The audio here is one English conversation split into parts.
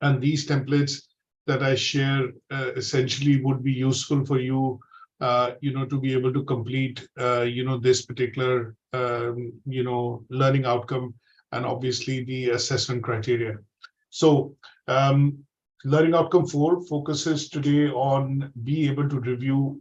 And these templates that I share essentially would be useful for you, to be able to complete, this particular, learning outcome, and obviously the assessment criteria. So learning outcome 4 focuses today on being able to review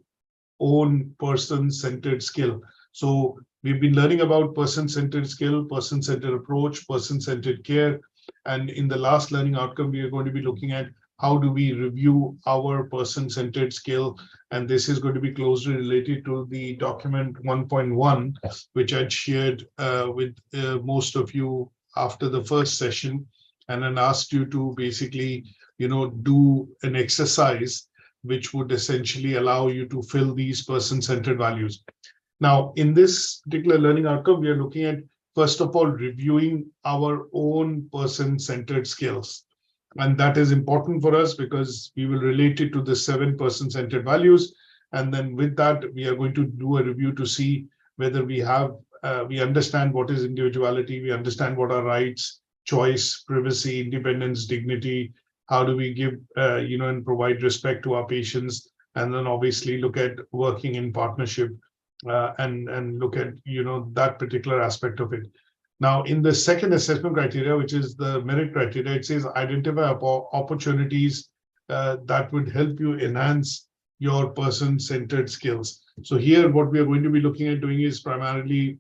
own person-centered skill. So we've been learning about person-centered skill, person-centered approach, person-centered care. And in the last learning outcome, we are going to be looking at how do we review our person-centered skill. And this is going to be closely related to the document 1.1, which I'd shared with most of you after the first session, and then asked you to basically, do an exercise which would essentially allow you to fill these person-centered values. Now, in this particular learning outcome, we are looking at, first of all, reviewing our own person-centered skills. And that is important for us because we will relate it to the 7 person-centered values. And then with that, we are going to do a review to see whether we understand what is individuality, we understand what are rights, choice, privacy, independence, dignity, how do we give, and provide respect to our patients, and then obviously look at working in partnership and look at, that particular aspect of it. Now, in the second assessment criteria, which is the merit criteria, it says identify opportunities that would help you enhance your person-centered skills. So here, what we are going to be looking at doing is primarily,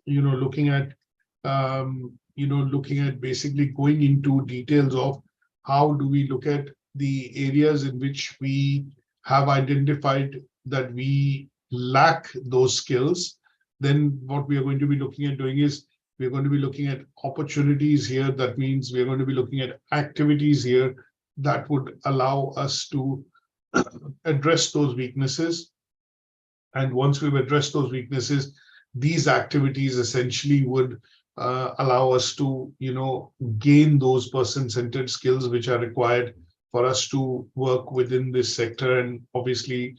looking at basically going into details of how do we look at the areas in which we have identified that we lack those skills. Then what we are going to be looking at doing is we're going to be looking at opportunities here. That means we're going to be looking at activities here that would allow us to address those weaknesses. And once we've addressed those weaknesses, these activities essentially would allow us to, gain those person-centered skills which are required for us to work within this sector and obviously,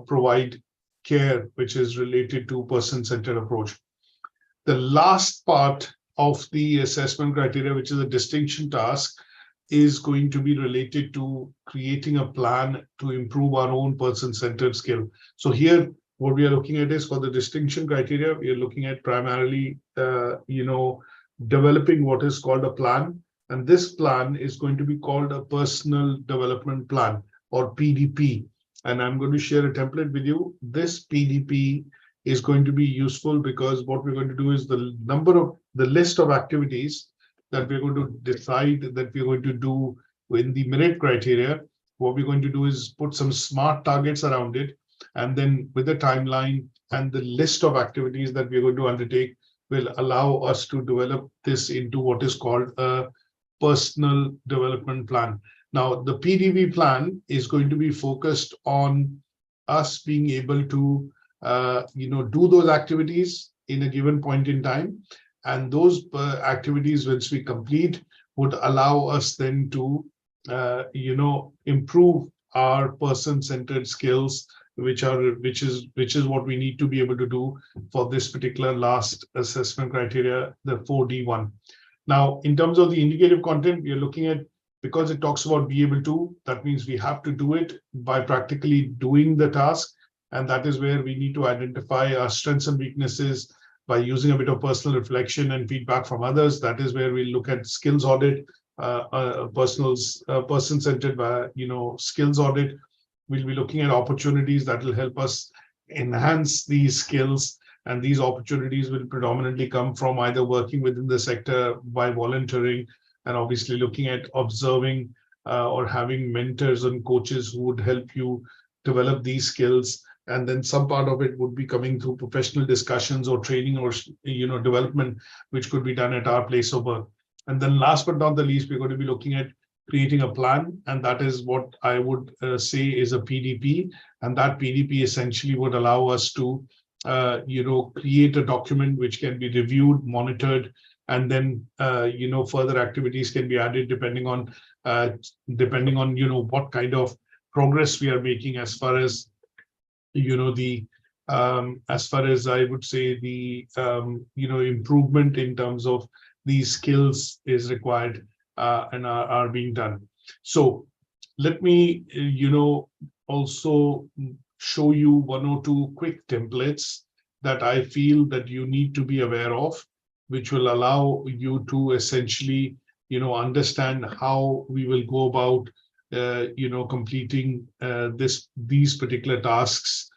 provide care which is related to person-centered approach. The last part of the assessment criteria, which is a distinction task, is going to be related to creating a plan to improve our own person-centered skill. So here, what we are looking at is for the distinction criteria, we are looking at primarily, developing what is called a plan. And this plan is going to be called a personal development plan, or PDP. And I'm going to share a template with you. This PDP is going to be useful because what we're going to do is the list of activities that we're going to decide that we're going to do in the merit criteria. What we're going to do is put some smart targets around it. And then with the timeline and the list of activities that we're going to undertake will allow us to develop this into what is called a personal development plan. Now, the PDP plan is going to be focused on us being able to, do those activities in a given point in time. And those activities, once we complete, would allow us then to, improve our person-centered skills, which is what we need to be able to do for this particular last assessment criteria, the 4D1. Now, in terms of the indicative content, we are looking at, because it talks about be able to, that means we have to do it by practically doing the task. And that is where we need to identify our strengths and weaknesses by using a bit of personal reflection and feedback from others. That is where we look at skills audit, person-centered, skills audit. We'll be looking at opportunities that will help us enhance these skills. And these opportunities will predominantly come from either working within the sector by volunteering, and obviously looking at observing or having mentors and coaches who would help you develop these skills. And then some part of it would be coming through professional discussions or training or development, which could be done at our place of work. And then last but not the least, we're going to be looking at creating a plan. And that is what I would say is a PDP. And that PDP essentially would allow us to create a document which can be reviewed, monitored, and then further activities can be added depending on what kind of progress we are making as far as as far as I would say the improvement in terms of these skills is required. and are being done. So let me, also show you one or two quick templates that I feel that you need to be aware of, which will allow you to essentially, understand how we will go about, completing these particular tasks,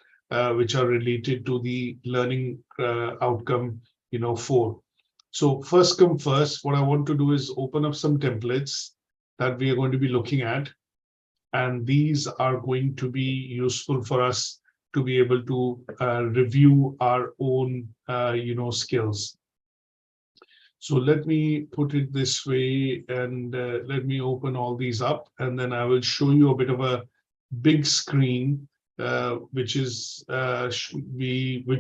which are related to the learning outcome, 4. So first come first, what I want to do is open up some templates that we are going to be looking at. And these are going to be useful for us to be able to review our own, skills. So let me put it this way, and let me open all these up, and then I will show you a bit of a big screen, which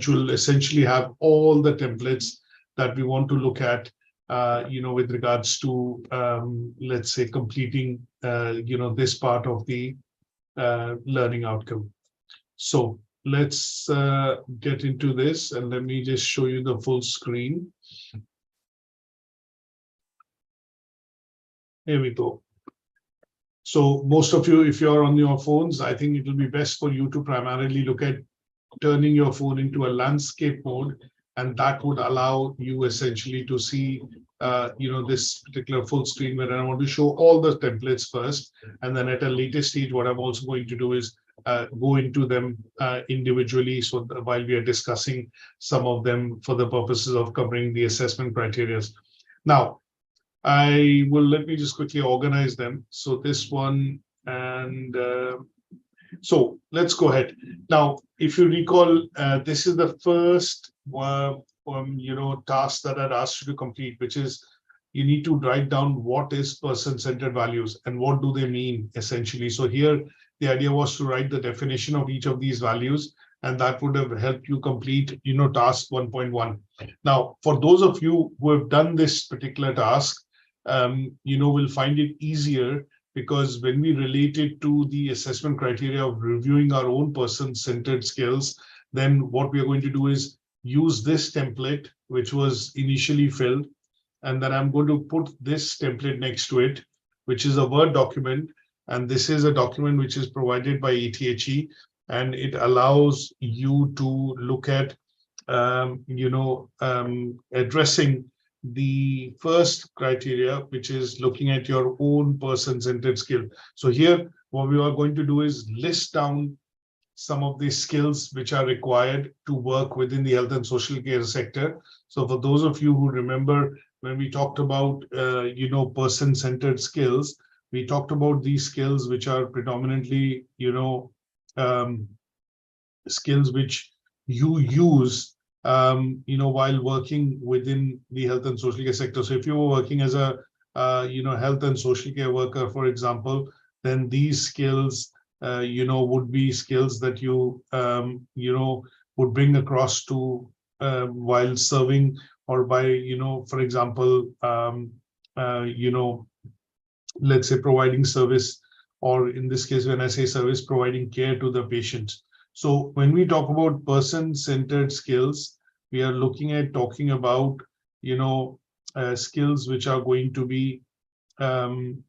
will essentially have all the templates that we want to look at, with regards to, let's say, completing, this part of the learning outcome. So let's get into this, and let me just show you the full screen. Here we go. So most of you, if you're on your phones, I think it will be best for you to primarily look at turning your phone into a landscape mode, and that would allow you essentially to see, this particular full screen, where I want to show all the templates first, and then at a later stage, what I'm also going to do is go into them individually, so while we are discussing some of them for the purposes of covering the assessment criteria. Now, let me just quickly organize them. So this one, and so let's go ahead. Now, if you recall, this is the first task that I'd asked you to complete, which is you need to write down what is person-centered values and what do they mean essentially. So here, the idea was to write the definition of each of these values, and that would have helped you complete, task 1.1. Now, for those of you who have done this particular task, will find it easier, because when we relate it to the assessment criteria of reviewing our own person-centered skills, then what we are going to do is use this template, which was initially filled, and then I'm going to put this template next to it, which is a Word document, and this is a document which is provided by ATHE, and it allows you to look at, addressing the first criteria, which is looking at your own person-centered skill. So here, what we are going to do is list down some of the skills which are required to work within the health and social care sector. So for those of you who remember, when we talked about, person-centered skills, we talked about these skills which are predominantly, skills which you use while working within the health and social care sector. So if you were working as a, health and social care worker, for example, then these skills, would be skills that you, would bring across to while serving, or by, for example, let's say providing service, or in this case, when I say service, providing care to the patient. So when we talk about person-centered skills, we are talking about, skills which are going to be,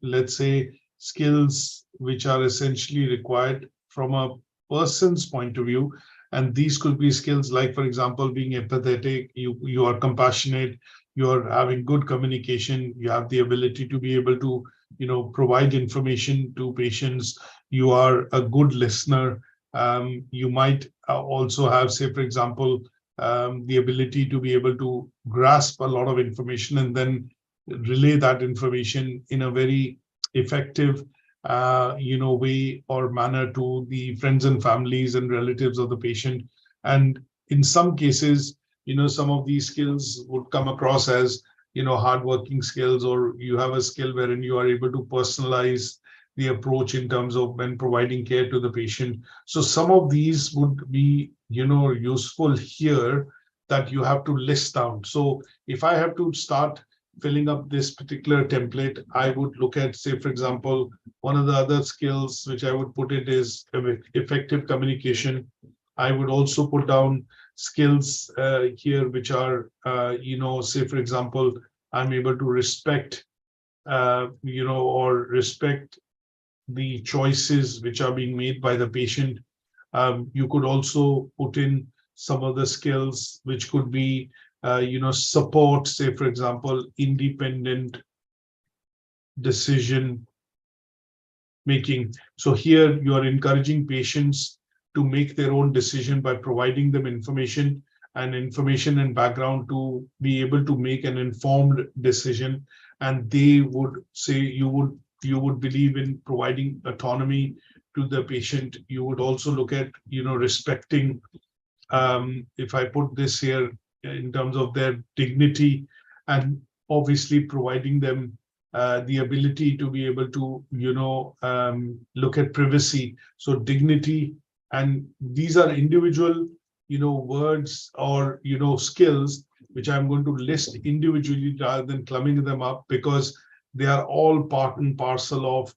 let's say, skills which are essentially required from a person's point of view. And these could be skills like, for example, being empathetic, you are compassionate, you are having good communication, you have the ability to be able to, provide information to patients, you are a good listener. You might also have, say, for example, the ability to be able to grasp a lot of information and then relay that information in a very effective, way or manner to the friends and families and relatives of the patient. And in some cases, some of these skills would come across as, hardworking skills, or you have a skill wherein you are able to personalize the approach in terms of when providing care to the patient. So some of these would be, useful here, that you have to list down. So if I have to start filling up this particular template, I would look at, say, for example, one of the other skills which I would put it is effective communication. I would also put down skills here which are, say, for example, I'm able to respect or respect the choices which are being made by the patient. You could also put in some of the skills which could be, support, say, for example, independent decision making. So here you are encouraging patients to make their own decision by providing them information and background to be able to make an informed decision. And they would say you would believe in providing autonomy to the patient. You would also look at, respecting, if I put this here in terms of their dignity, and obviously providing them the ability to be able to, look at privacy. So dignity, and these are individual, words or, skills, which I'm going to list individually rather than clumping them up, because they are all part and parcel of,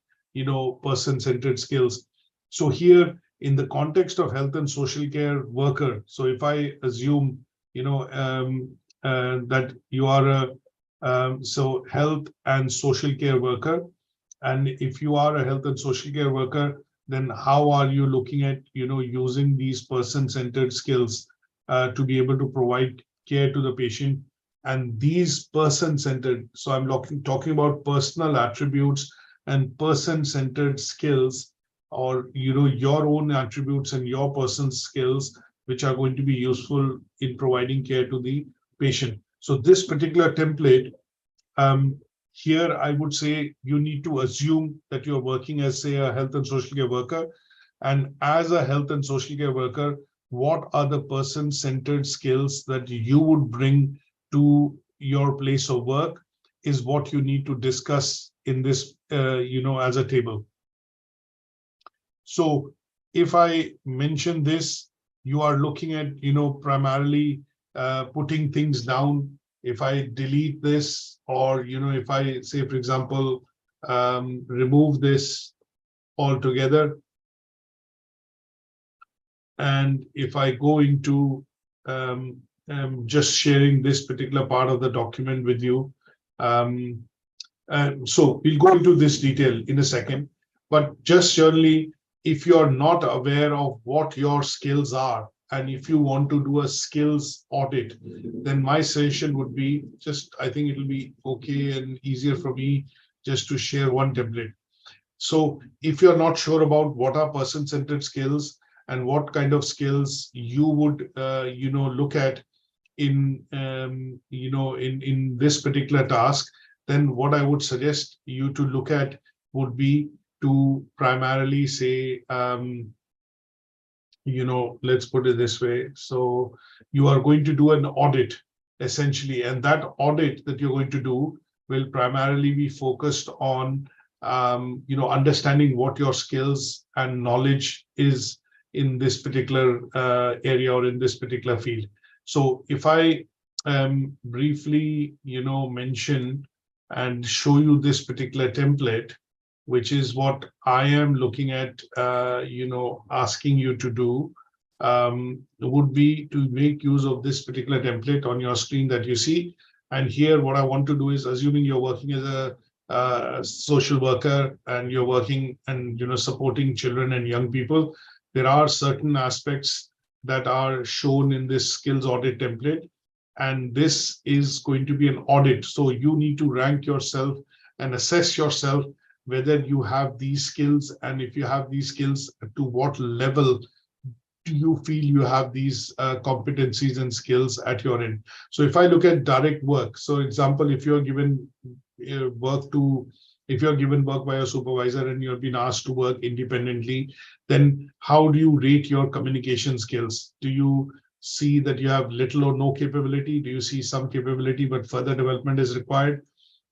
person-centered skills. So here, in the context of health and social care worker, so if I assume, that you are a so health and social care worker, and if you are a health and social care worker, then how are you looking at, using these person-centered skills to be able to provide care to the patient? And these person-centered, so I'm talking about personal attributes and person-centered skills, or your own attributes and your person's skills, which are going to be useful in providing care to the patient. So this particular template, here I would say you need to assume that you're working as, say, a health and social care worker. And as a health and social care worker, what are the person-centered skills that you would bring to your place of work is what you need to discuss in this, as a table. So if I mention this, you are looking at, primarily putting things down. If I delete this, or, if I say, for example, remove this altogether, and if I go into just sharing this particular part of the document with you, so we'll go into this detail in a second, but just generally, if you're not aware of what your skills are, and if you want to do a skills audit, then my suggestion would be just, I think it'll be okay and easier for me just to share one template. So if you're not sure about what are person-centered skills and what kind of skills you would, look at in, in this particular task, then what I would suggest you to look at would be to primarily say, let's put it this way. So you are going to do an audit essentially, and that audit that you're going to do will primarily be focused on, understanding what your skills and knowledge is in this particular area or in this particular field. So if I briefly, mention and show you this particular template, which is what I am looking at, asking you to do, would be to make use of this particular template on your screen that you see. And here, what I want to do is, assuming you're working as a social worker and you're working and, supporting children and young people, there are certain aspects that are shown in this skills audit template. And this is going to be an audit. So you need to rank yourself and assess yourself whether you have these skills, and if you have these skills, to what level do you feel you have these competencies and skills at your end. So if I look at direct work, so example, if you're given work by a supervisor and you've been asked to work independently, then how do you rate your communication skills? Do you see that you have little or no capability? Do you see some capability but further development is required?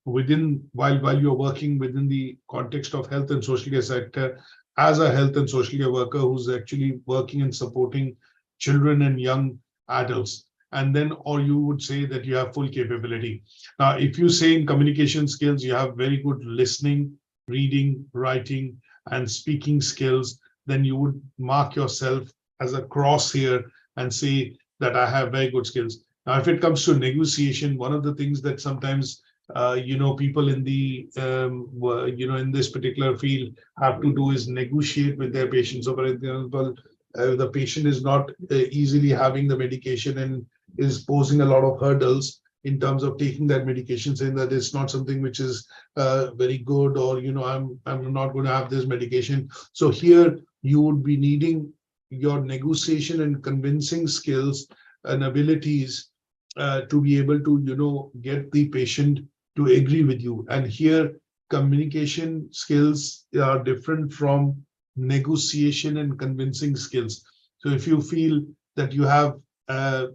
While you're working within the context of health and social care sector, as a health and social care worker who's actually working and supporting children and young adults, and then, or you would say that you have full capability. Now, if you say in communication skills, you have very good listening, reading, writing, and speaking skills, then you would mark yourself as a cross here and say that I have very good skills. Now, if it comes to negotiation, one of the things that sometimes people in the, in this particular field have to do is negotiate with their patients. So, for example, the patient is not easily having the medication and is posing a lot of hurdles in terms of taking that medication, saying that it's not something which is very good, or I'm not going to have this medication. So here you would be needing your negotiation and convincing skills and abilities to be able to get the patient to agree with you. And here communication skills are different from negotiation and convincing skills. So if you feel that you have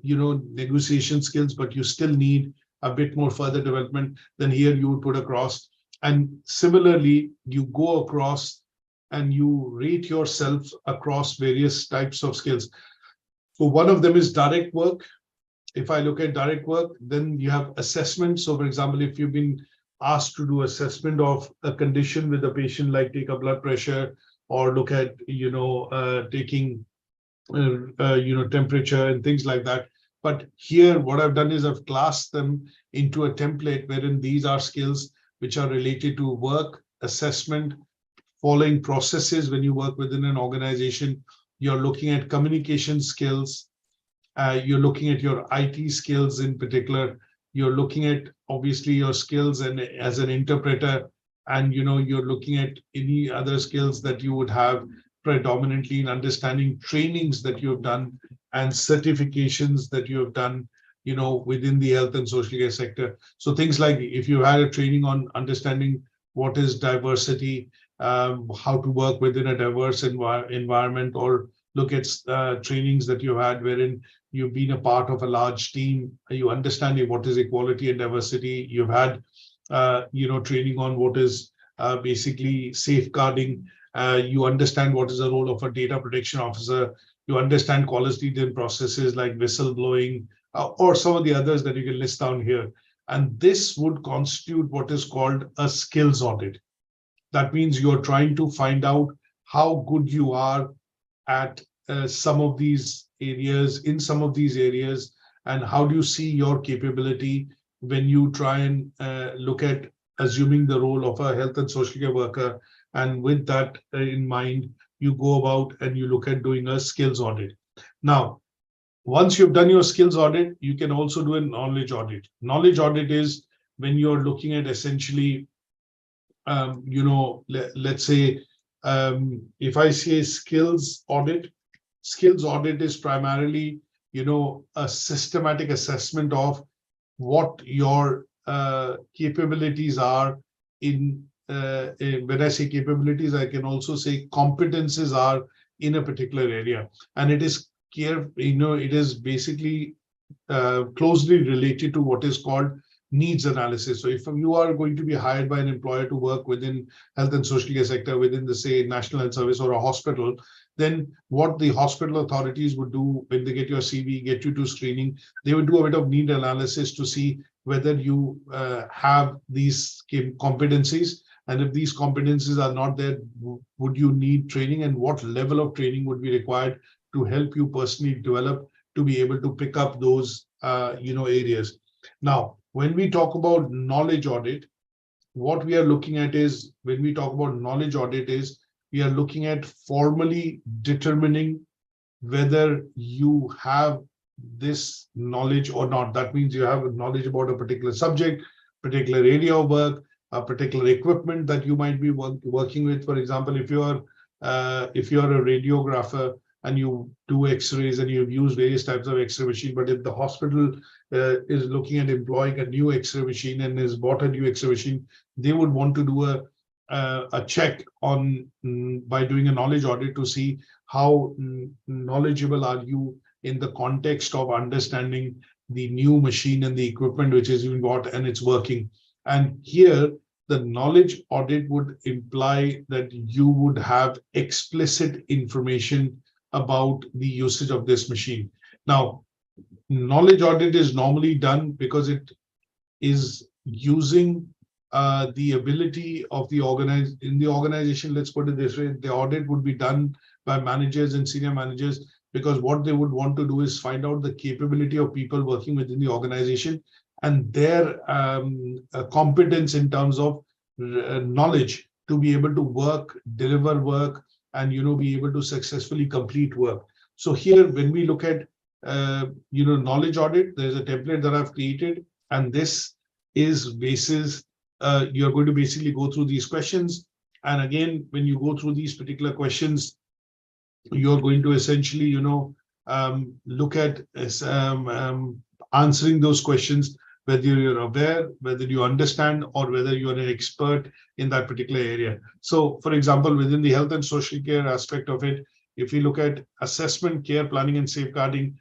negotiation skills, but you still need a bit more further development, then here you would put across. And similarly, you go across and you rate yourself across various types of skills. So one of them is direct work. If I look at direct work, then you have assessment. So for example, if you've been asked to do assessment of a condition with a patient, like take a blood pressure, or look at taking temperature and things like that. But here what I've done is I've classed them into a template wherein these are skills which are related to work, assessment, following processes. When you work within an organization, you're looking at communication skills, you're looking at your IT skills in particular, you're looking at obviously your skills and as an interpreter, and you're looking at any other skills that you would have predominantly in understanding trainings that you have done and certifications that you have done within the health and social care sector. So things like if you had a training on understanding what is diversity, how to work within a diverse environment, or look at trainings that you had wherein you've been a part of a large team, you understand what is equality and diversity, you've had training on what is basically safeguarding, you understand what is the role of a data protection officer, you understand quality in processes like whistleblowing, or some of the others that you can list down here. And this would constitute what is called a skills audit. That means you're trying to find out how good you are at some of these areas, in some of these areas, and how do you see your capability when you try and look at assuming the role of a health and social care worker. And with that in mind, you go about and you look at doing a skills audit. Now, once you've done your skills audit, you can also do a knowledge audit. Knowledge audit is when you're looking at essentially, let's say, if I say skills audit is primarily, a systematic assessment of what your capabilities are in, when I say capabilities, I can also say competences are in a particular area. And it is it is basically closely related to what is called needs analysis. So if you are going to be hired by an employer to work within health and social care sector, within the, say, National Health Service or a hospital, then what the hospital authorities would do when they get your CV, get you to screening, they would do a bit of need analysis to see whether you have these competencies. And if these competencies are not there, would you need training, and what level of training would be required to help you personally develop to be able to pick up those areas. Now, when we talk about knowledge audit, what we are looking at is, when we talk about knowledge audit, is we are looking at formally determining whether you have this knowledge or not. That means you have knowledge about a particular subject, particular area of work, a particular equipment that you might be working with. For example, if you're a radiographer and you do x-rays and you've used various types of x-ray machine, but if the hospital is looking at employing a new x-ray machine and has bought a new x-ray machine, they would want to do a check on by doing a knowledge audit to see how knowledgeable are you in the context of understanding the new machine and the equipment which is being bought and it's working. And here, the knowledge audit would imply that you would have explicit information about the usage of this machine. Now, knowledge audit is normally done because it is using the ability of the organization. Let's put it this way: the audit would be done by managers and senior managers, because what they would want to do is find out the capability of people working within the organization and their competence in terms of knowledge to be able to work, deliver work, and be able to successfully complete work. So here, when we look at knowledge audit, there's a template that I've created, and this is basis. You're going to basically go through these questions, and again, when you go through these particular questions, you're going to essentially, look at answering those questions, whether you're aware, whether you understand, or whether you're an expert in that particular area. So, for example, within the health and social care aspect of it, if you look at assessment, care, planning, and safeguarding,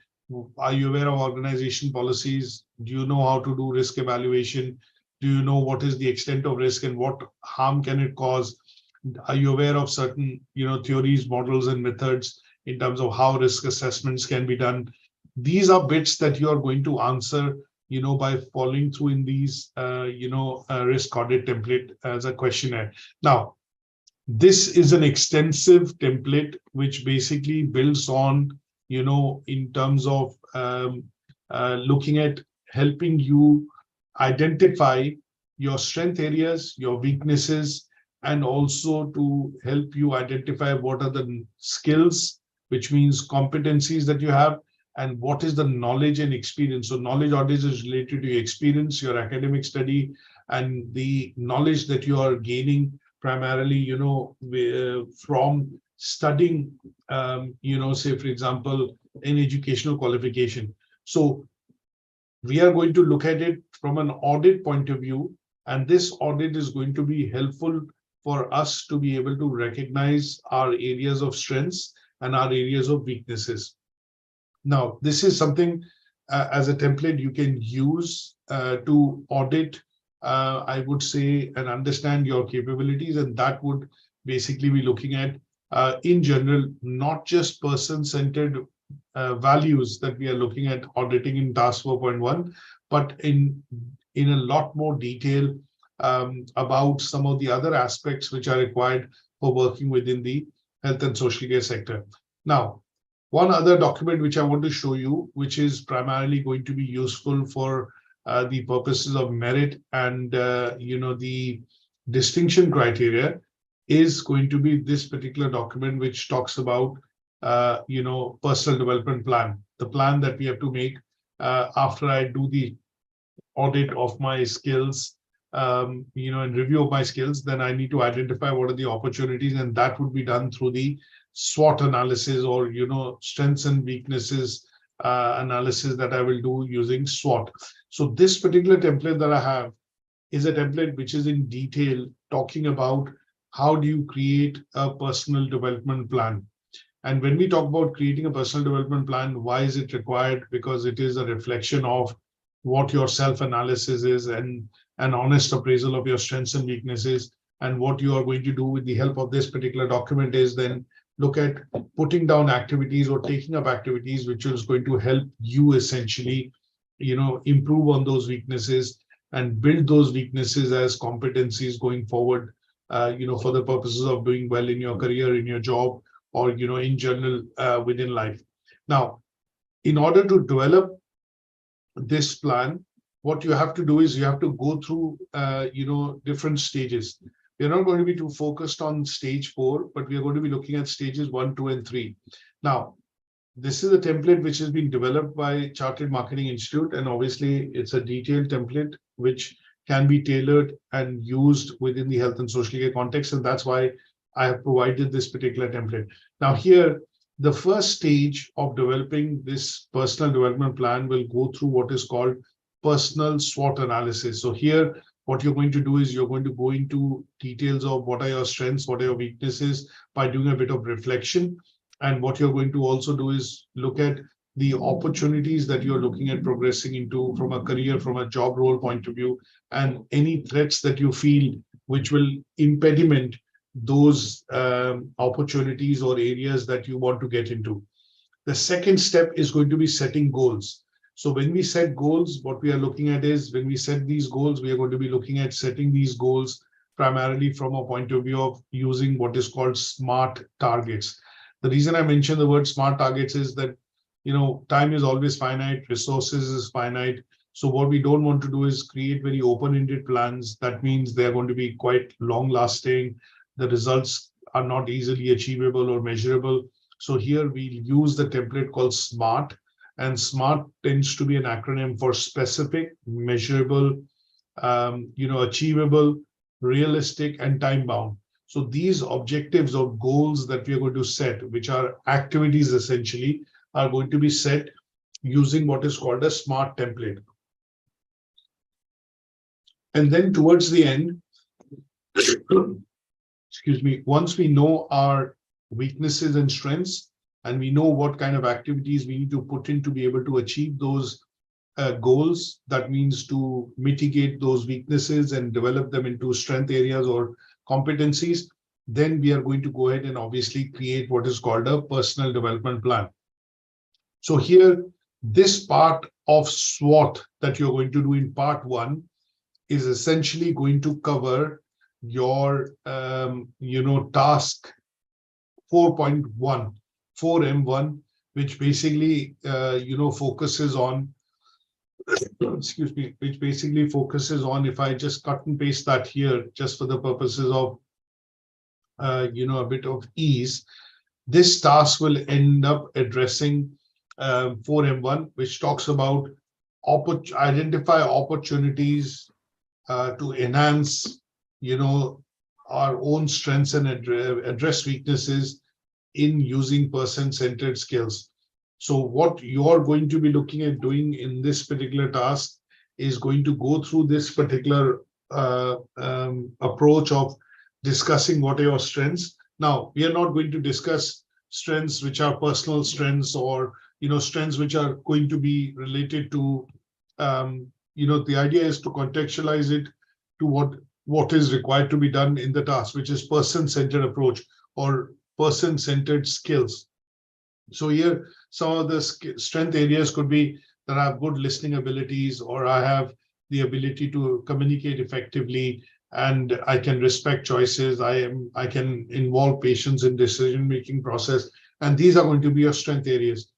are you aware of organization policies? Do you know how to do risk evaluation? Do you know what is the extent of risk and what harm can it cause? Are you aware of certain, theories, models, and methods in terms of how risk assessments can be done? These are bits that you are going to answer, by following through in these, risk audit template as a questionnaire. Now, this is an extensive template which basically builds on, in terms of looking at helping you identify your strength areas, your weaknesses, and also to help you identify what are the skills, which means competencies that you have, and what is the knowledge and experience. So knowledge audit is related to your experience, your academic study, and the knowledge that you are gaining primarily, from studying, say, for example, an educational qualification. So we are going to look at it from an audit point of view, and this audit is going to be helpful for us to be able to recognize our areas of strengths and our areas of weaknesses. Now, this is something as a template you can use to audit, I would say, and understand your capabilities, and that would basically be looking at, in general, not just person-centered values that we are looking at auditing in task 4.1, but in a lot more detail about some of the other aspects which are required for working within the health and social care sector. Now, one other document which I want to show you, which is primarily going to be useful for the purposes of merit and the distinction criteria, is going to be this particular document, which talks about personal development plan, the plan that we have to make after I do the audit of my skills, and review of my skills. Then I need to identify what are the opportunities, and that would be done through the SWOT analysis, or strengths and weaknesses analysis that I will do using SWOT. So this particular template that I have is a template which is in detail talking about how do you create a personal development plan. And when we talk about creating a personal development plan, why is it required? Because it is a reflection of what your self-analysis is and an honest appraisal of your strengths and weaknesses. And what you are going to do with the help of this particular document is then look at putting down activities or taking up activities which is going to help you essentially, improve on those weaknesses and build those weaknesses as competencies going forward, for the purposes of doing well in your career, in your job, or, in general within life. Now, in order to develop this plan, what you have to do is you have to go through, different stages. We're not going to be too focused on stage 4, but we are going to be looking at stages 1, 2, and 3. Now, this is a template which has been developed by Chartered Marketing Institute, and obviously it's a detailed template which can be tailored and used within the health and social care context, and that's why I have provided this particular template. Now here, the first stage of developing this personal development plan will go through what is called personal SWOT analysis. So here, what you're going to do is you're going to go into details of what are your strengths, what are your weaknesses, by doing a bit of reflection. And what you're going to also do is look at the opportunities that you're looking at progressing into from a career, from a job role point of view, and any threats that you feel which will impediment those opportunities or areas that you want to get into. The second step is going to be setting goals. So when we set goals, what we are looking at is, when we set these goals, we are going to be looking at setting these goals primarily from a point of view of using what is called SMART targets. The reason I mention the word SMART targets is that, time is always finite, resources is finite, So what we don't want to do is create very open-ended plans. That means they're going to be quite long-lasting. The results are not easily achievable or measurable. So here we use the template called SMART, and SMART tends to be an acronym for specific, measurable, achievable, realistic, and time-bound. So these objectives or goals that we are going to set, which are activities essentially, are going to be set using what is called a SMART template. And then towards the end, excuse me, once we know our weaknesses and strengths, and we know what kind of activities we need to put in to be able to achieve those goals, that means to mitigate those weaknesses and develop them into strength areas or competencies, then we are going to go ahead and obviously create what is called a personal development plan. So here, this part of SWOT that you're going to do in part 1 is essentially going to cover your, task 4.1, 4M1, which basically, focuses on, excuse me, which basically focuses on, if I just cut and paste that here, just for the purposes of, a bit of ease, this task will end up addressing 4M1, which talks about identify opportunities to enhance, our own strengths and address weaknesses in using person-centered skills. So what you're going to be looking at doing in this particular task is going to go through this particular approach of discussing what are your strengths. Now, we are not going to discuss strengths which are personal strengths or, strengths which are going to be related to, the idea is to contextualize it to what is required to be done in the task, which is person-centered approach or person-centered skills. So here, some of the strength areas could be that I have good listening abilities, or I have the ability to communicate effectively, and I can respect choices. I can involve patients in decision-making process, and these are going to be your strength areas.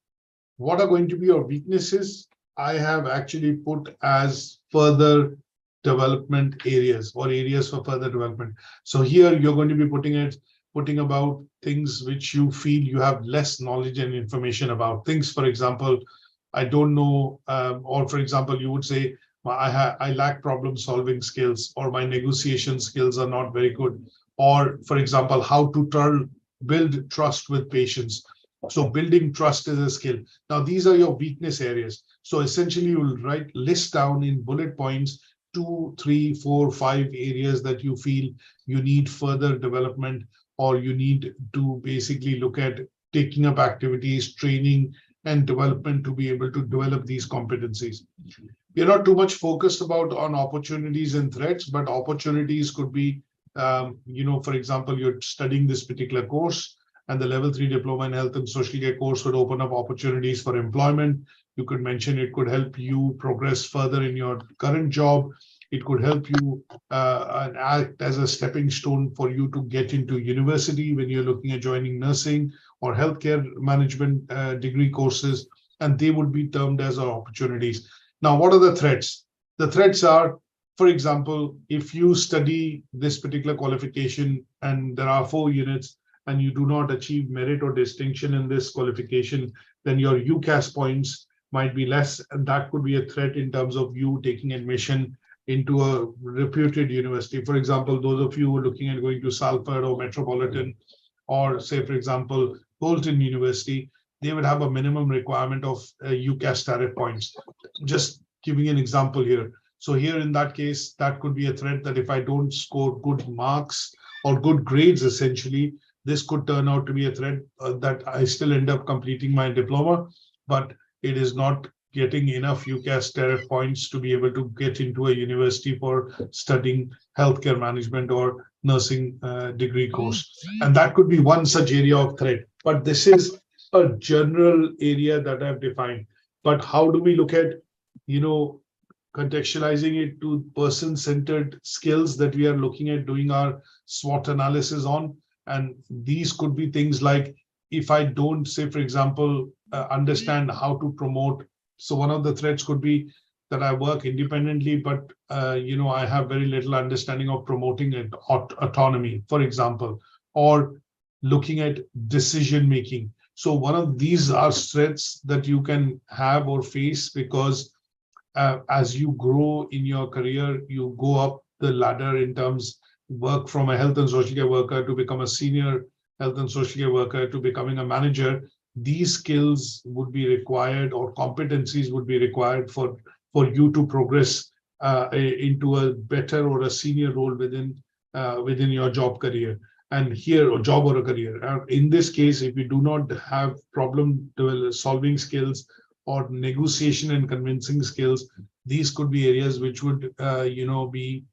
What are going to be your weaknesses? I have actually put as further development areas or areas for further development. So here you're going to be putting about things which you feel you have less knowledge and information about. Things, for example, I don't know, or for example, you would say, I lack problem-solving skills, or my negotiation skills are not very good. Or, for example, how to build trust with patients. So building trust is a skill. Now, these are your weakness areas. So essentially, you will list down in bullet points 2, 3, 4, 5 areas that you feel you need further development, or you need to basically look at taking up activities, training, and development to be able to develop these competencies. We're not too much focused on opportunities and threats, but opportunities could be, for example, you're studying this particular course, and the level 3 diploma in health and social care course would open up opportunities for employment. You could mention it could help you progress further in your current job. It could help you and act as a stepping stone for you to get into university when you're looking at joining nursing or healthcare management degree courses, and they would be termed as our opportunities. Now, what are the threats? The threats are, for example, if you study this particular qualification and there are 4 units and you do not achieve merit or distinction in this qualification, then your UCAS points might be less, and that could be a threat in terms of you taking admission into a reputed university. For example, those of you who are looking at going to Salford or Metropolitan, or say, for example, Bolton University, they would have a minimum requirement of UCAS tariff points. Just giving an example here. So here in that case, that could be a threat that if I don't score good marks or good grades, essentially, this could turn out to be a threat that I still end up completing my diploma, but it is not getting enough UCAS tariff points to be able to get into a university for studying healthcare management or nursing degree course. And that could be one such area of threat. But this is a general area that I've defined. But how do we look at, contextualizing it to person-centered skills that we are looking at doing our SWOT analysis on? And these could be things like, if I don't, say, for example, understand how to promote. So one of the threats could be that I work independently, but I have very little understanding of promoting autonomy, for example, or looking at decision making. So one of these are strengths that you can have or face, because as you grow in your career, you go up the ladder in terms work from a health and social care worker to become a senior health and social care worker to becoming a manager. These skills would be required, or competencies would be required for you to progress into a better or a senior role within your job career. And here, or job or a career. In this case, if you do not have problem solving skills or negotiation and convincing skills, these could be areas which would be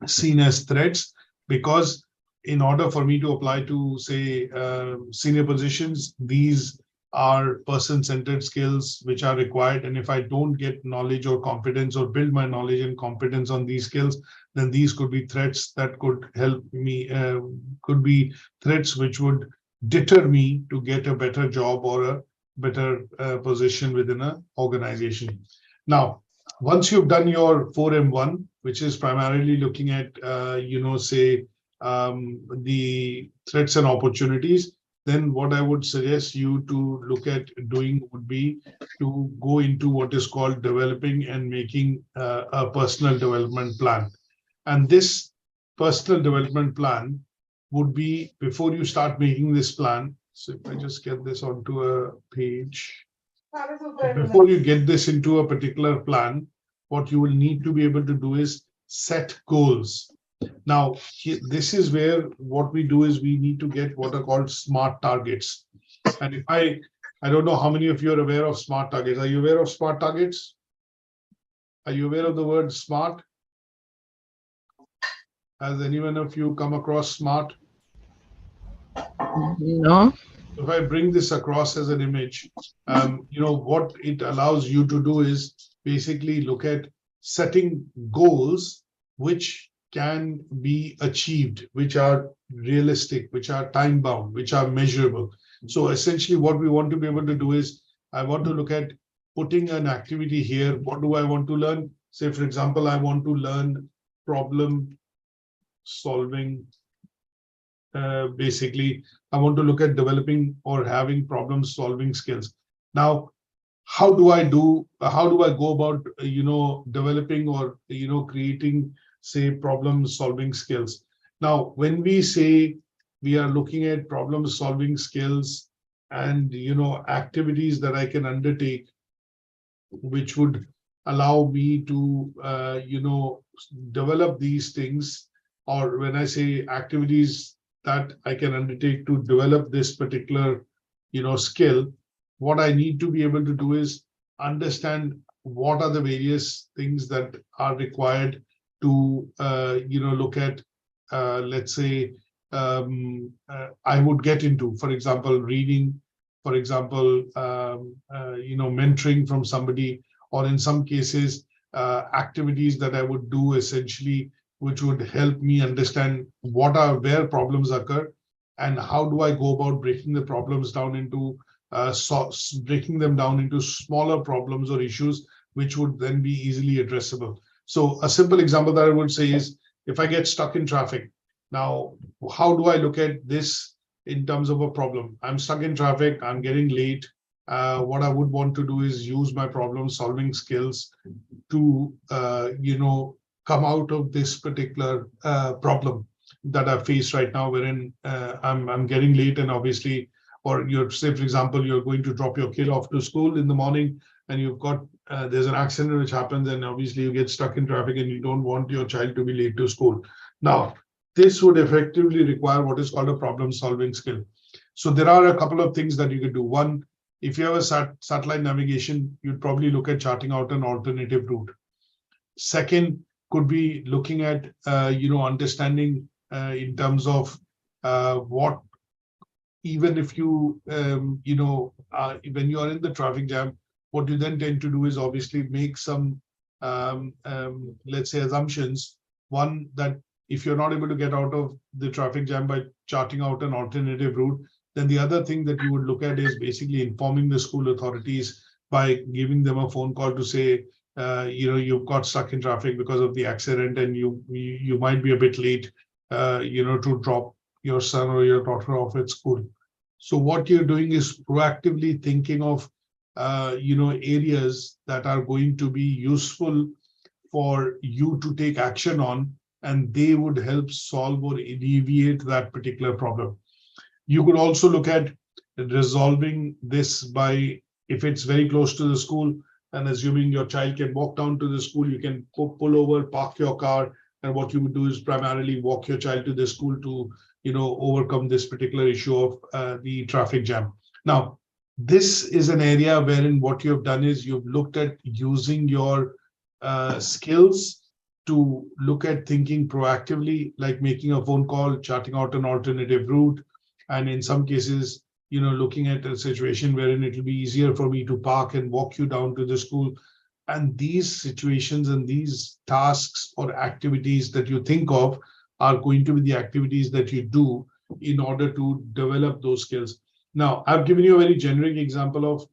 seen as threats, because in order for me to apply to, say, senior positions, these are person-centered skills which are required. And if I don't get knowledge or competence or build my knowledge and competence on these skills, then these could be threats that could help me, could be threats which would deter me to get a better job or a better position within an organization. Now, once you've done your 4M1, which is primarily looking at, say, the threats and opportunities, then what I would suggest you to look at doing would be to go into what is called developing and making a personal development plan. And this personal development plan would be, before you start making this plan, so if I just get this onto a page, before you get this into a particular plan, what you will need to be able to do is set goals. Now, this is where what we do is we need to get what are called SMART targets. And if I don't know how many of you are aware of SMART targets. Are you aware of SMART targets? Are you aware of the word SMART? Has anyone of you come across SMART? No. If I bring this across as an image, what it allows you to do is basically look at setting goals which can be achieved, which are realistic, which are time bound, which are measurable. So essentially what we want to be able to do is, I want to look at putting an activity here. What do I want to learn? Say, for example, I want to learn problem solving. Basically, I want to look at developing or having problem solving skills. Now, how do I go about, developing or, creating, say, problem solving skills? Now, when we say we are looking at problem solving skills and, activities that I can undertake, which would allow me to, develop these things, or when I say activities that I can undertake to develop this particular, skill, what I need to be able to do is understand what are the various things that are required to, look at, let's say, I would get into, for example, reading, for example, mentoring from somebody, or in some cases, activities that I would do essentially, which would help me understand where problems occur, and how do I go about breaking the problems down into breaking them down into smaller problems or issues, which would then be easily addressable. So a simple example that I would say is, if I get stuck in traffic, now, how do I look at this in terms of a problem? I'm stuck in traffic, I'm getting late. What I would want to do is use my problem solving skills to, come out of this particular problem that I face right now, wherein I'm getting late, and obviously, or say, for example, you're going to drop your kid off to school in the morning, and you've got, there's an accident which happens, and obviously you get stuck in traffic and you don't want your child to be late to school. Now, this would effectively require what is called a problem solving skill. So there are a couple of things that you could do. One, if you have a satellite navigation, you'd probably look at charting out an alternative route. Second, could be looking at, understanding in terms of what, even if you, when you are in the traffic jam, what you then tend to do is obviously make some, let's say, assumptions. One, that if you're not able to get out of the traffic jam by charting out an alternative route, then the other thing that you would look at is basically informing the school authorities by giving them a phone call to say, you've got stuck in traffic because of the accident, and you might be a bit late, to drop your son or your daughter off at school. So what you're doing is proactively thinking of, areas that are going to be useful for you to take action on, and they would help solve or alleviate that particular problem. You could also look at resolving this by, if it's very close to the school, and assuming your child can walk down to the school, you can pull over, park your car, and what you would do is primarily walk your child to the school to, overcome this particular issue of the traffic jam. Now, this is an area wherein what you've done is you've looked at using your skills to look at thinking proactively, like making a phone call, charting out an alternative route, and in some cases, looking at a situation wherein it will be easier for me to park and walk you down to the school. And these situations and these tasks or activities that you think of are going to be the activities that you do in order to develop those skills. Now, I've given you a very generic example of,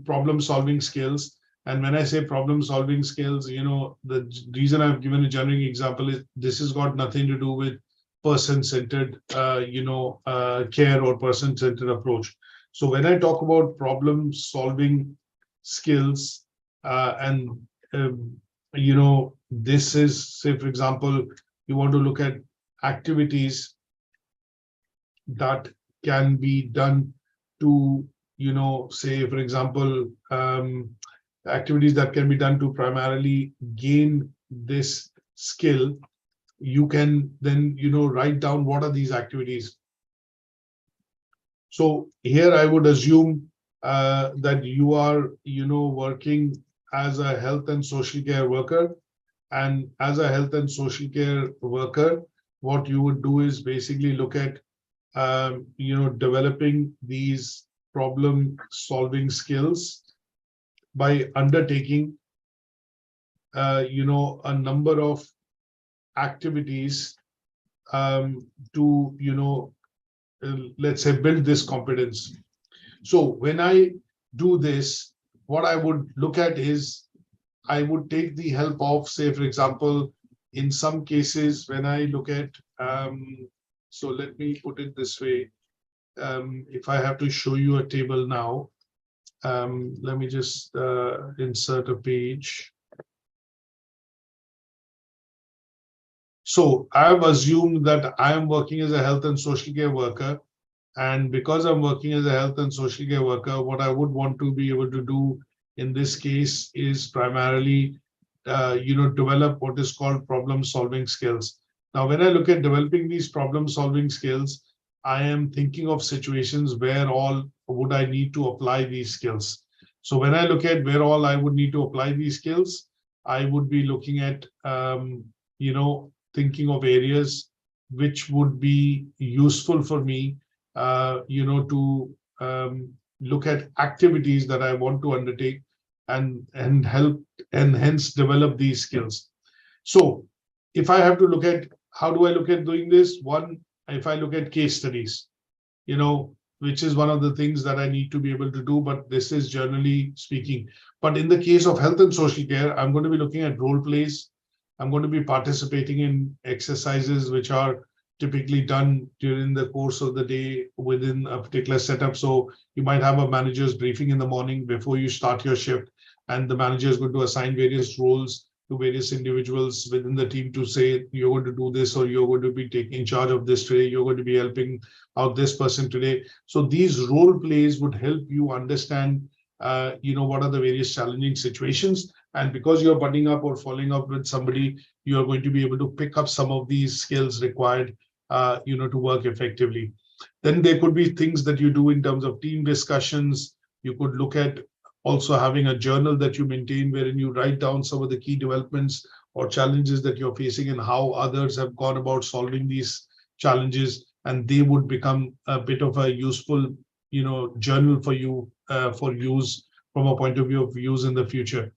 problem-solving skills. And when I say problem-solving skills, the reason I've given a generic example is this has got nothing to do with person-centered, care or person-centered approach. So when I talk about problem-solving skills, this is, say, for example, you want to look at activities that can be done to, say, for example, activities that can be done to primarily gain this skill. You can then, write down what are these activities. So here I would assume that you are, working as a health and social care worker. And as a health and social care worker, what you would do is basically look at, developing these problem-solving skills by undertaking, a number of activities to, let's say, build this competence. So when I do this, what I would look at is I would take the help of, say, for example, in some cases, when I look at, so let me put it this way. If I have to show you a table now, let me just insert a page. So I've assumed that I am working as a health and social care worker. And because I'm working as a health and social care worker, what I would want to be able to do in this case is primarily, develop what is called problem-solving skills. Now, when I look at developing these problem-solving skills, I am thinking of situations where all would I need to apply these skills. So when I look at where all I would need to apply these skills, I would be looking at, thinking of areas which would be useful for me, to look at activities that I want to undertake and help and hence develop these skills. So if I have to look at, how do I look at doing this? One, if I look at case studies, which is one of the things that I need to be able to do, but this is generally speaking. But in the case of health and social care, I'm going to be looking at role plays. I'm going to be participating in exercises which are typically done during the course of the day within a particular setup. So you might have a manager's briefing in the morning before you start your shift, and the manager is going to assign various roles to various individuals within the team to say, you're going to do this, or you're going to be taking charge of this today, you're going to be helping out this person today. So these role plays would help you understand, what are the various challenging situations. And because you're budding up or following up with somebody, you're going to be able to pick up some of these skills required, to work effectively. Then there could be things that you do in terms of team discussions. You could look at also having a journal that you maintain wherein you write down some of the key developments or challenges that you're facing and how others have gone about solving these challenges. And they would become a bit of a useful, journal for you for use from a point of view of use in the future.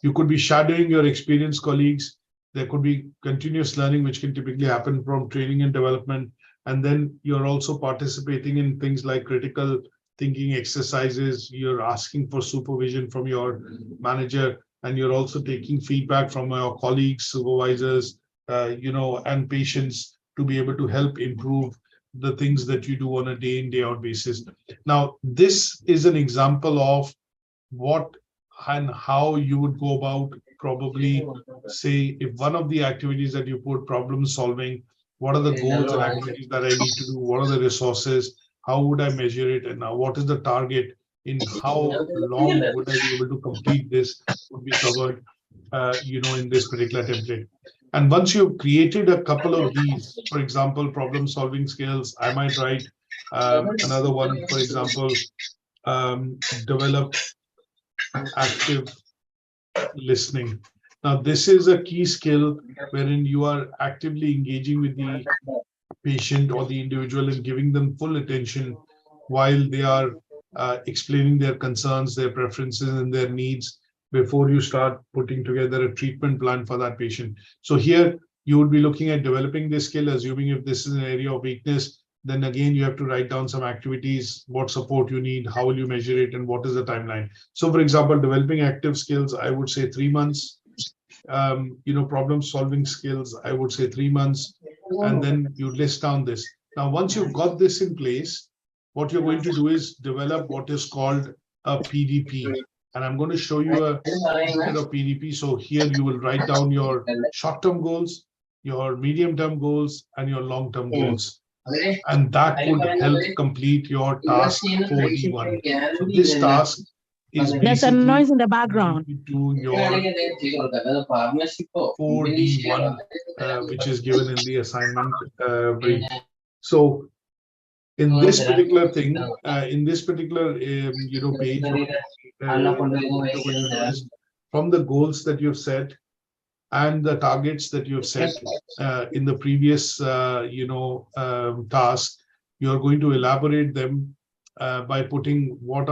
You could be shadowing your experienced colleagues. There could be continuous learning, which can typically happen from training and development. And then you're also participating in things like critical thinking exercises, you're asking for supervision from your manager, and you're also taking feedback from your colleagues, supervisors, and patients to be able to help improve the things that you do on a day in, day out basis. Now, this is an example of what and how you would go about probably say if one of the activities that you put problem solving, what are the goals and activities that I need to do? What are the resources? How would I measure it? And now what is the target? In how long would I be able to complete this would be covered, in this particular template. And once you've created a couple of these, for example, problem solving skills, I might write another one, for example, develop active listening. Now, this is a key skill wherein you are actively engaging with the patient or the individual and giving them full attention while they are explaining their concerns, their preferences, and their needs before you start putting together a treatment plan for that patient. So here you would be looking at developing this skill, assuming if this is an area of weakness, then again, you have to write down some activities, what support you need, how will you measure it, and what is the timeline. So for example, developing active skills, I would say 3 months. Problem solving skills, I would say 3 months. And then you list down this. Now, once you've got this in place, what you're going to do is develop what is called a PDP. And I'm going to show you a bit of PDP. So here you will write down your short-term goals, your medium-term goals, and your long-term goals. And that would help complete your task 4D1. So this task is there's a noise in the background to your 4D1, which is given in the assignment brief. So in this particular thing, in this particular page, from the goals that you've set and the targets that you've set in the previous task, you're going to elaborate them by putting why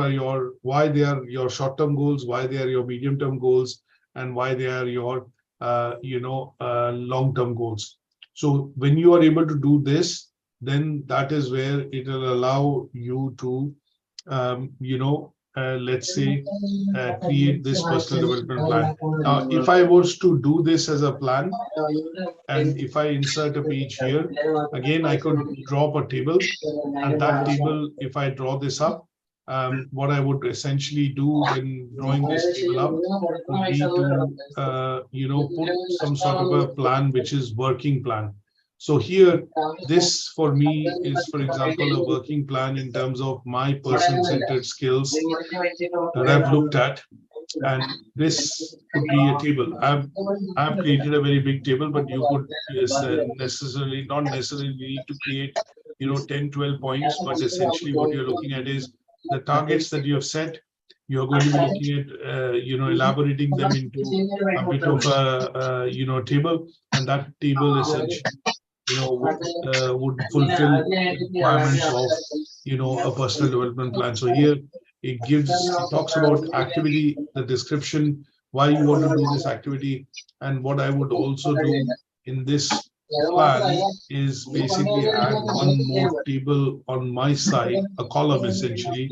they are your short-term goals, why they are your medium-term goals, and why they are your long-term goals. So when you are able to do this, then that is where it will allow you to let's say create this personal development plan. Now, if I was to do this as a plan, and if I insert a page here, again, I could drop a table, and that table, if I draw this up, what I would essentially do when drawing this table up would be to, put some sort of a plan, which is working plan. So here, this for me is, for example, a working plan in terms of my person-centered skills that I've looked at. And this could be a table. I've created a very big table, but you could not necessarily need to create 10, 12 points, but essentially what you're looking at is the targets that you have set. You're going to be looking at elaborating them into a bit of a table, and that table essentially would fulfill the requirements of a personal development plan. So here it talks about activity, the description, why you want to do this activity, and what I would also do in this plan is basically add one more table on my side, a column essentially,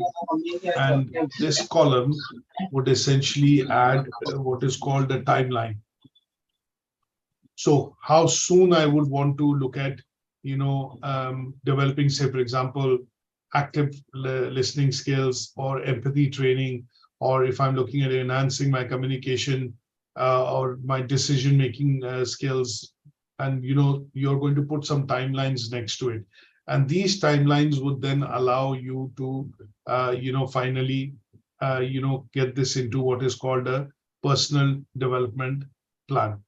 and this column would essentially add what is called a timeline. So how soon I would want to look at, developing, say, for example, active listening skills or empathy training, or if I'm looking at enhancing my communication or my decision-making skills, and, you're going to put some timelines next to it. And these timelines would then allow you to, finally, get this into what is called a personal development plan.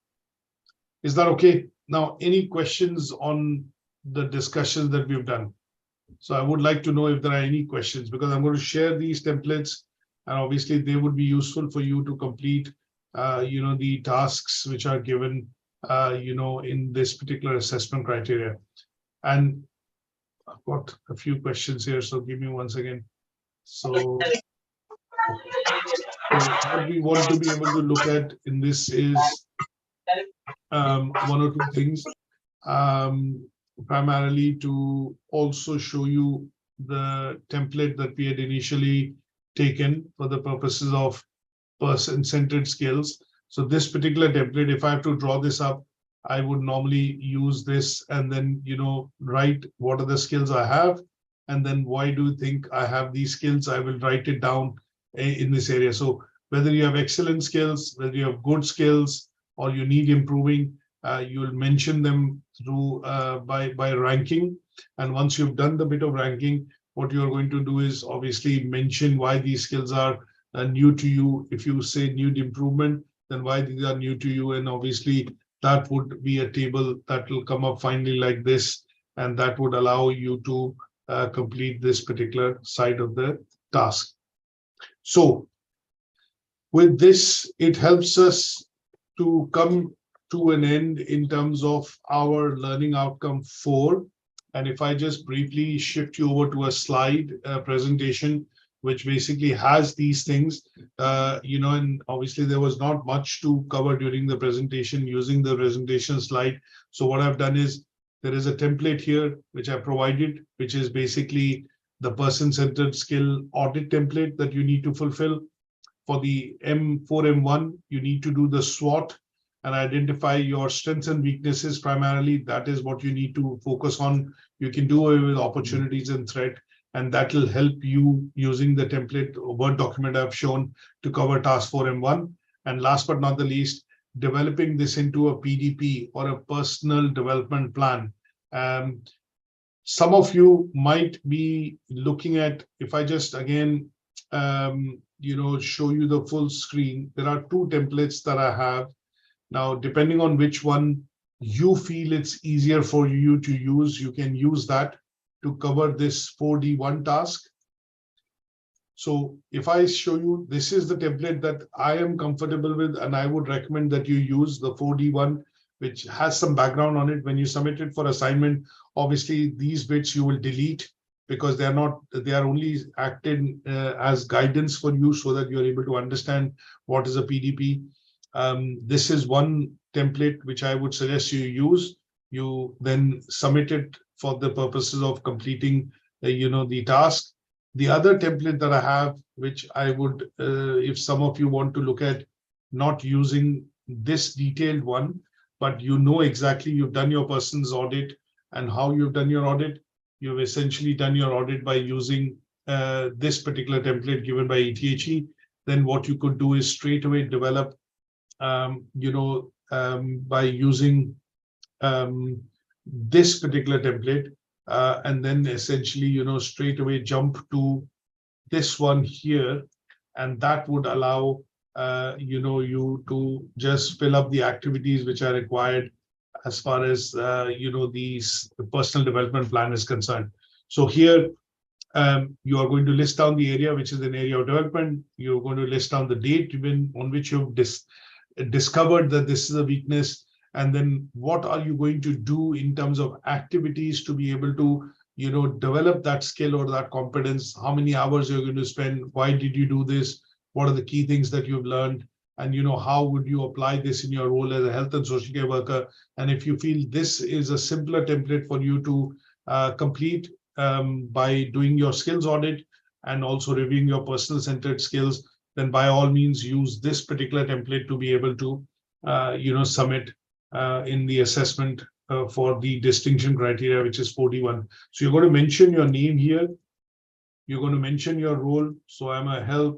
Is that okay? Now, any questions on the discussions that we've done? So I would like to know if there are any questions, because I'm going to share these templates, and obviously they would be useful for you to complete, the tasks which are given, in this particular assessment criteria. And I've got a few questions here, so give me one second. So what we want to be able to look at in this is one or two things, primarily to also show you the template that we had initially taken for the purposes of person-centered skills. So this particular template, if I have to draw this up, I would normally use this and then, write what are the skills I have. And then why do you think I have these skills? I will write it down in this area. So whether you have excellent skills, whether you have good skills, or you need improving, you will mention them through by ranking. And once you've done the bit of ranking, what you're going to do is obviously mention why these skills are new to you. If you say need improvement, then why these are new to you. And obviously that would be a table that will come up finally like this, and that would allow you to complete this particular side of the task. So with this, it helps us to come to an end in terms of our learning outcome 4. And if I just briefly shift you over to a slide presentation, which basically has these things, and obviously there was not much to cover during the presentation using the presentation slide. So what I've done is there is a template here, which I provided, which is basically the person-centered skill audit template that you need to fulfill. For the M4M1, you need to do the SWOT and identify your strengths and weaknesses primarily. That is what you need to focus on. You can do away with opportunities and threat, and that will help you using the template Word document I've shown to cover task 4M1. And last but not the least, developing this into a PDP or a personal development plan. Some of you might be looking at, if I just again, show you the full screen, there are 2 templates that I have. Now, depending on which one you feel it's easier for you to use, you can use that to cover this 4D1 task. So if I show you, this is the template that I am comfortable with, and I would recommend that you use the 4D1, which has some background on it. When you submit it for assignment, obviously these bits you will delete because they are only acted as guidance for you so that you're able to understand what is a PDP. This is one template which I would suggest you use. You then submit it for the purposes of completing, the task. The other template that I have, which I would, if some of you want to look at, not using this detailed one, but exactly you've done your person's audit and how you've done your audit. You've essentially done your audit by using this particular template given by ATHE. Then what you could do is straight away develop, by using this particular template, and then essentially, straight away jump to this one here, and that would allow, you to just fill up the activities which are required as far as, the personal development plan is concerned. So here, you are going to list down the area, which is an area of development. You're going to list down the date on which you've discovered that this is a weakness. And then what are you going to do in terms of activities to be able to, develop that skill or that competence? How many hours you're going to spend? Why did you do this? What are the key things that you've learned? And, how would you apply this in your role as a health and social care worker? And if you feel this is a simpler template for you to complete by doing your skills audit and also reviewing your personal centered skills, then by all means use this particular template to be able to, submit in the assessment for the distinction criteria, which is 41. So you're going to mention your name here. You're going to mention your role. So I'm a health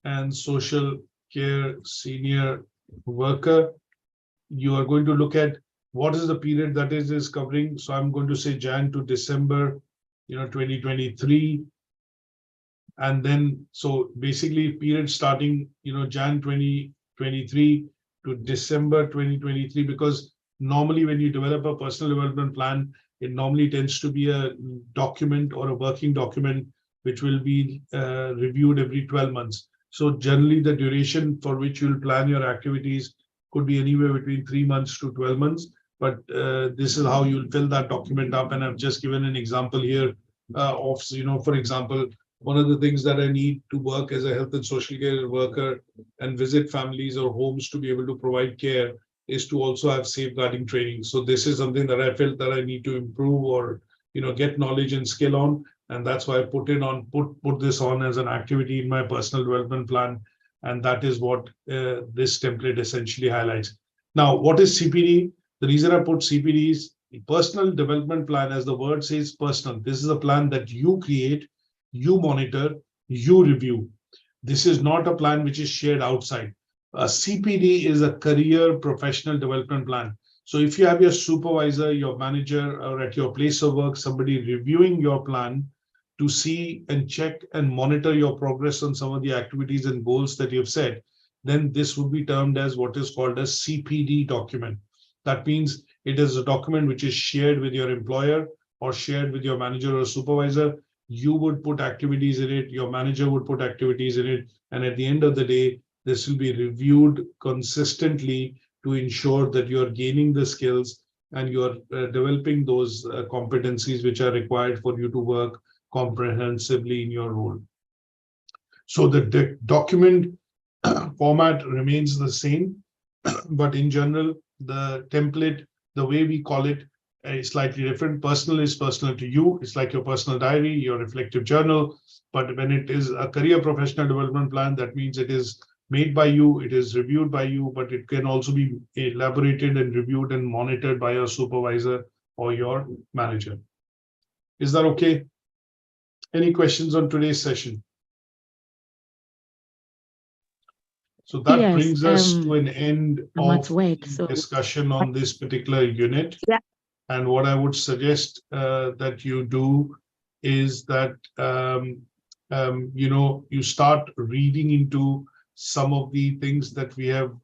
and social care senior worker. You are going to look at what is the period that is covering. So I'm going to say Jan to December, 2023. And then, so basically period starting, Jan 2023 to December 2023, because normally when you develop a personal development plan, it normally tends to be a document or a working document, which will be reviewed every 12 months. So generally the duration for which you'll plan your activities could be anywhere between 3 months to 12 months. But this is how you'll fill that document up. And I've just given an example here of, for example, one of the things that I need to work as a health and social care worker and visit families or homes to be able to provide care is to also have safeguarding training. So this is something that I felt that I need to improve or, get knowledge and skill on. And that's why I put this on as an activity in my personal development plan. And that is what this template essentially highlights. Now, what is CPD? The reason I put CPD is personal development plan, as the word says, personal. This is a plan that you create, you monitor, you review. This is not a plan which is shared outside. A CPD is a career professional development plan. So if you have your supervisor, your manager, or at your place of work, somebody reviewing your plan to see and check and monitor your progress on some of the activities and goals that you've set, then this would be termed as what is called a CPD document. That means it is a document which is shared with your employer or shared with your manager or supervisor. You would put activities in it, your manager would put activities in it, and at the end of the day, this will be reviewed consistently to ensure that you are gaining the skills and you are developing those competencies which are required for you to work comprehensively in your role. So the document format remains the same, but in general, the template, the way we call it, is slightly different. Personal is personal to you. It's like your personal diary, your reflective journal. But when it is a career professional development plan, that means it is made by you, it is reviewed by you, but it can also be elaborated and reviewed and monitored by your supervisor or your manager. Is that okay? Any questions on today's session? So that brings us to an end of discussion on this particular unit. Yeah. And what I would suggest that you do is that you start reading into some of the things that we have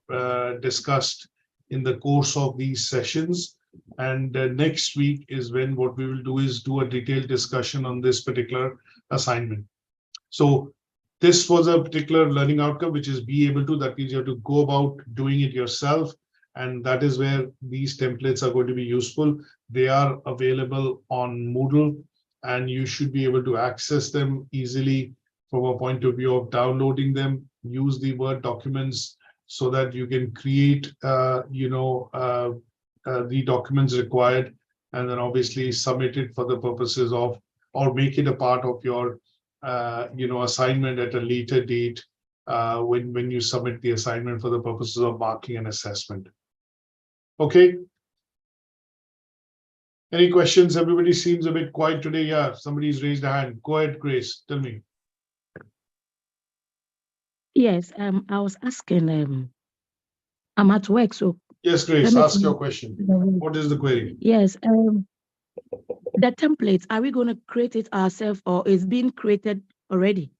discussed in the course of these sessions. And next week is when what we will do is do a detailed discussion on this particular assignment. So this was a particular learning outcome, which is be able to, that means you have to go about doing it yourself. And that is where these templates are going to be useful. They are available on Moodle, and you should be able to access them easily from a point of view of downloading them, use the Word documents so that you can create, the documents required, and then obviously submit it for the purposes of, or make it a part of your assignment at a later date when you submit the assignment for the purposes of marking and assessment. Okay. Any questions? Everybody seems a bit quiet today. Yeah, somebody's raised a hand. Go ahead, Grace. Tell me. Yes, I was asking, I'm at work, so. Yes, Grace, ask your question. What is the query? Yes, the templates, are we going to create it ourselves or is being created already?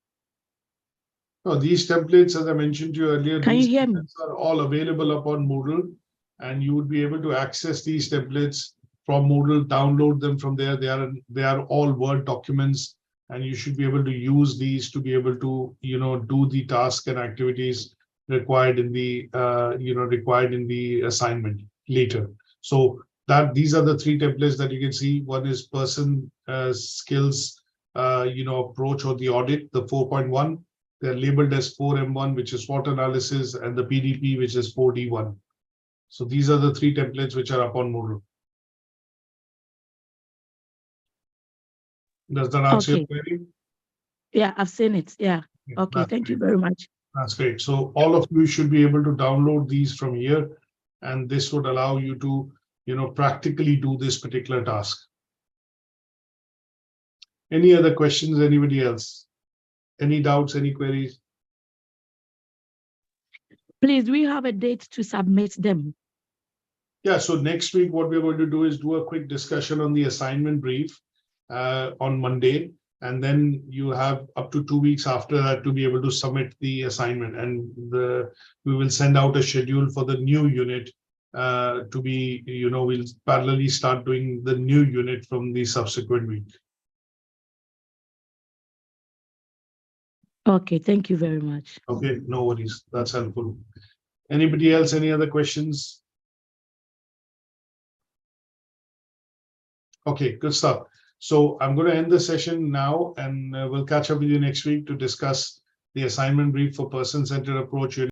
No, these templates, as I mentioned to you earlier, Can these you hear me? are all available upon Moodle, and you would be able to access these templates from Moodle, download them from there. They are all Word documents, and you should be able to use these to be able to, do the task and activities required in the, assignment later. So these are the three templates that you can see. One is person skills, approach or the audit, the 4.1. They're labeled as 4M1, which is SWOT analysis, and the PDP, which is 4D1. So these are the three templates which are up on Moodle. Does that answer your query? Yeah, I've seen it. Yeah. Okay, thank you very much. That's great. So all of you should be able to download these from here, and this would allow you to, practically do this particular task. Any other questions? Anybody else? Any doubts? Any queries? Please, we have a date to submit them. Yeah, so next week, what we're going to do is do a quick discussion on the assignment brief on Monday. And then you have up to 2 weeks after that to be able to submit the assignment. And we will send out a schedule for the new unit to be, we'll parallelly start doing the new unit from the subsequent week. Okay, thank you very much. Okay, no worries. That's helpful. Anybody else? Any other questions? Okay, good stuff. So I'm going to end the session now, and we'll catch up with you next week to discuss the assignment brief for person-centered approach.